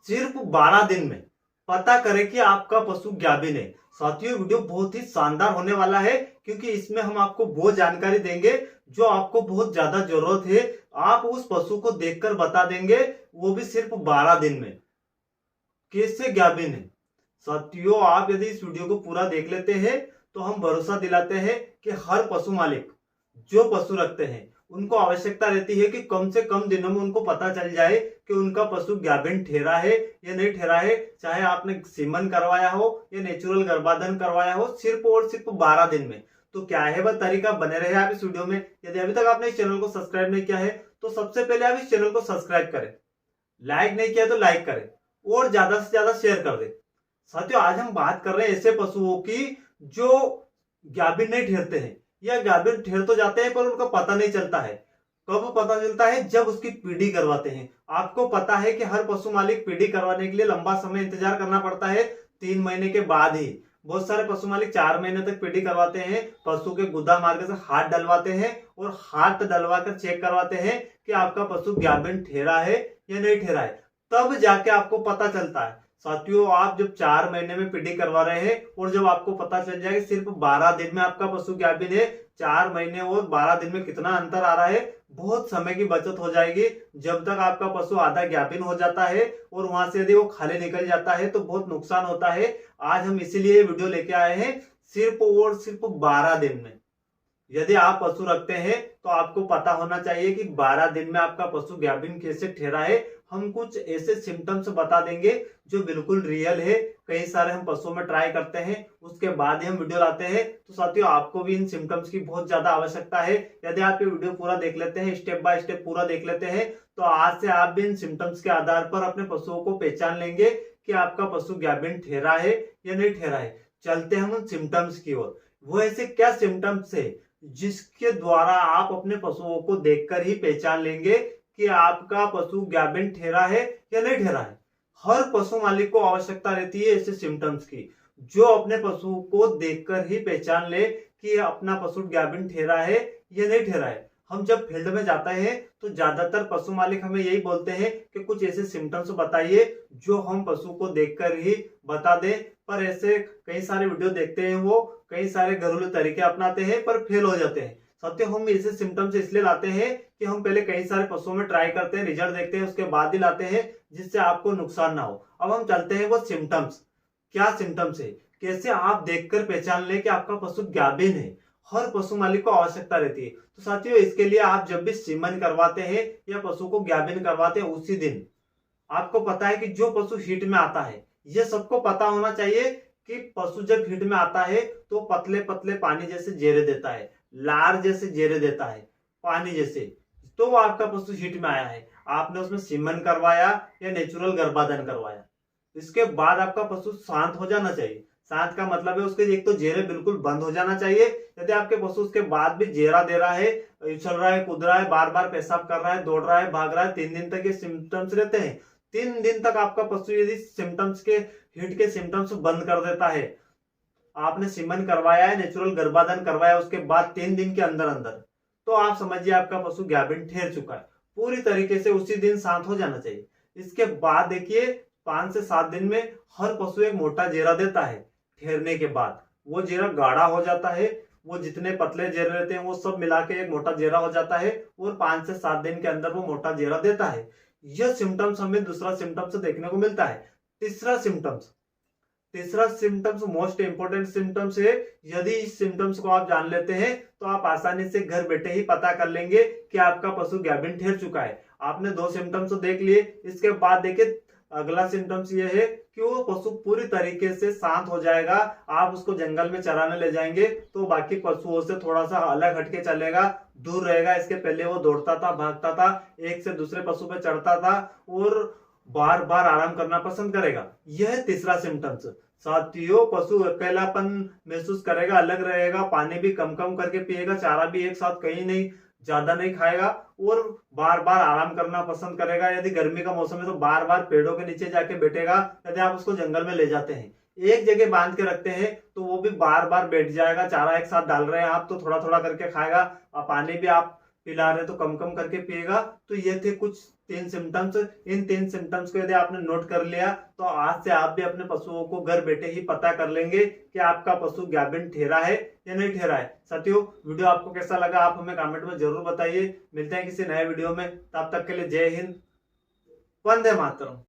सिर्फ 12 दिन में पता करें कि आपका पशु गाभिन है। साथियों, वीडियो बहुत ही शानदार होने वाला है क्योंकि इसमें हम आपको वो जानकारी देंगे जो आपको बहुत ज्यादा जरूरत है। आप उस पशु को देखकर बता देंगे, वो भी सिर्फ 12 दिन में, कैसे गाभिन है। साथियों, आप यदि इस वीडियो को पूरा देख लेते हैं तो हम भरोसा दिलाते हैं कि हर पशु मालिक जो पशु रखते हैं उनको आवश्यकता रहती है कि कम से कम दिनों में उनको पता चल जाए कि उनका पशु गाभिन ठहरा है या नहीं ठहरा है। चाहे आपने सीमन करवाया हो या नेचुरल गर्भाधान करवाया हो, सिर्फ और सिर्फ 12 दिन में। तो क्या है वह तरीका, बने रहे आप इस वीडियो में। यदि अभी तक आपने इस चैनल को सब्सक्राइब नहीं किया है तो सबसे पहले आप इस चैनल को सब्सक्राइब करें, लाइक नहीं किया तो लाइक करें और ज्यादा से ज्यादा शेयर कर दें। साथियों, आज हम बात कर रहे हैं ऐसे पशुओं की जो गाभिन नहीं ठहरते हैं या गाभिन ठहर तो जाते हैं पर उनका पता नहीं चलता है। कब पता चलता है? जब उसकी पीढ़ी करवाते हैं। आपको पता है कि हर पशु मालिक पीढ़ी करवाने के लिए लंबा समय इंतजार करना पड़ता है, 3 महीने के बाद ही। बहुत सारे पशु मालिक 4 महीने तक पीढ़ी करवाते हैं, पशु के गुदा मार्ग से हाथ डलवाते हैं और हाथ डलवा कर चेक करवाते हैं कि आपका पशु गाभिन ठहरा है या नहीं ठहरा है, तब जाके आपको पता चलता है। साथियों, आप जब 4 महीने में पीढ़ी करवा रहे हैं और जब आपको पता चल जाए कि सिर्फ 12 दिन में आपका पशु गाभिन है, 4 महीने और 12 दिन में कितना अंतर आ रहा है, बहुत समय की बचत हो जाएगी। जब तक आपका पशु आधा गाभिन हो जाता है और वहां से यदि वो खाली निकल जाता है तो बहुत नुकसान होता है। आज हम इसीलिए वीडियो लेके आए हैं, सिर्फ और सिर्फ 12 दिन में यदि आप पशु रखते हैं तो आपको पता होना चाहिए कि 12 दिन में आपका पशु गाभिन कैसे ठहरा है। हम कुछ ऐसे सिम्टम्स बता देंगे जो बिल्कुल रियल है। कई सारे हम पशुओं में ट्राई करते हैं, उसके बाद ही हम वीडियो लाते हैं। तो साथियों, आपको भी इन सिम्टम्स की बहुत ज्यादा आवश्यकता है। यदि आप ये वीडियो पूरा देख लेते हैं, स्टेप बाय स्टेप पूरा देख लेते हैं, तो आज से आप भी इन सिम्टम्स के आधार पर अपने पशुओं को पहचान लेंगे कि आपका पशु गाभिन ठहरा है या नहीं ठहरा है। चलते हैं उन सिम्टम्स की ओर। वो ऐसे क्या सिम्टम्स है जिसके द्वारा आप अपने पशुओं को देखकर ही पहचान लेंगे कि आपका पशु गाभिन ठहरा है या नहीं ठहरा है। हर पशु मालिक को आवश्यकता रहती है ऐसे सिम्टम्स की, जो अपने पशु को देखकर ही पहचान ले कि अपना पशु गाभिन ठहरा है या नहीं ठहरा है। हम जब फील्ड में जाते हैं तो ज्यादातर पशु मालिक हमें यही बोलते हैं कि कुछ ऐसे सिम्टम्स बताइए जो हम पशु को देखकर ही बता दें। पर ऐसे कई सारे वीडियो देखते हैं, वो कई सारे घरेलू तरीके अपनाते हैं पर फेल हो जाते हैं। सत्य, हम ऐसे सिम्टम्स इसलिए लाते हैं कि हम पहले कई सारे पशुओं में ट्राई करते हैं, रिजल्ट देखते हैं, उसके बाद ही लाते हैं जिससे आपको नुकसान ना हो। अब हम चलते हैं वो सिम्टम्स। क्या सिम्टम्स है, कैसे आप देखकर पहचान ले कि आपका पशु गाभिन है। हर पशु मालिक को आवश्यकता रहती है। तो साथियों, इसके लिए आप जब भी सीमन करवाते हैं या पशु को गाभिन करवाते हैं, उसी दिन आपको पता है कि जो पशु हीट में आता है, ये सबको पता होना चाहिए कि पशु जब हीट में आता है तो पतले पतले पानी जैसे जेरे देता है, लार जैसे जेरे देता है, पानी जैसे, तो वो आपका पशु हीट में आया है। आपने उसमें सीमन करवाया या नेचुरल गर्भाधान करवाया, इसके बाद आपका पशु शांत हो जाना चाहिए। शांत का मतलब है उसके एक तो जेरे बिल्कुल बंद हो जाना चाहिए। यदि आपके पशु उसके बाद भी जेरा दे रहा है, उछल रहा है, कूद रहा है, बार बार पेशाब कर रहा है, दौड़ रहा है, भाग रहा है, 3 दिन तक ये सिम्टम्स रहते हैं। 3 दिन तक आपका पशु यदि सिम्टम्स के हीट के सिम्टम्स बंद कर देता है, आपने सीमन करवाया है, नेचुरल गर्भाधान करवाया, उसके बाद 3 दिन के अंदर अंदर, तो आप समझिए आपका पशु गाभिन ठहर चुका है। पूरी तरीके से उसी दिन शांत हो जाना चाहिए। इसके बाद देखिए 5 से 7 दिन में हर पशु एक मोटा जेरा देता है। ठहरने के बाद वो जेरा गाढ़ा हो जाता है, वो जितने पतले जेरे रहते हैं वो सब मिला के एक मोटा जेरा हो जाता है और 5 से 7 दिन के अंदर वो मोटा जेरा देता है। यह सिम्टम्स हमें दूसरा सिम्टम्स देखने को मिलता है। तीसरा सिम्टम्स मोस्ट इंपोर्टेंट सिम्टम्स है। यदि इस सिम्टम्स को आप जान लेते हैं तो आप आसानी से घर बैठे ही पता कर लेंगे कि आपका पशु गाभिन ठहर चुका है। आपने 2 सिम्टम्स तो देख लिए, इसके बाद देखिए अगला सिम्टम्स ये है कि वो पशु पूरी तरीके से शांत हो जाएगा। आप उसको जंगल में चराने ले जाएंगे तो बाकी पशुओं से थोड़ा सा अलग हटके चलेगा, दूर रहेगा। इसके पहले वो दौड़ता था, भागता था, एक से दूसरे पशु पे चढ़ता था और बार बार आराम करना पसंद करेगा। यह तीसरा सिम्टम्स। साथियों, पशु अकेलापन महसूस करेगा, अलग रहेगा, पानी भी कम कम करके पिएगा, चारा भी एक साथ कहीं नहीं ज्यादा नहीं खाएगा और बार बार आराम करना पसंद करेगा। यदि गर्मी का मौसम है तो बार बार पेड़ों के नीचे जाके बैठेगा। यदि आप उसको जंगल में ले जाते हैं, एक जगह बांध के रखते हैं तो वो भी बार बार बैठ जाएगा। चारा एक साथ डाल रहे हैं आप तो थोड़ा थोड़ा करके खाएगा और पानी भी आप पिला रहे तो कम कम करके पिएगा। तो ये थे कुछ 3 सिम्टम्स। इन 3 सिम्टम्स को यदि आपने नोट कर लिया तो आज से आप भी अपने पशुओं को घर बैठे ही पता कर लेंगे कि आपका पशु गाभिन ठहरा है या नहीं ठहरा है। साथियों, वीडियो आपको कैसा लगा आप हमें कमेंट में जरूर बताइए। मिलते हैं किसी नए वीडियो में, तब तक के लिए जय हिंद, वंदे मातरम।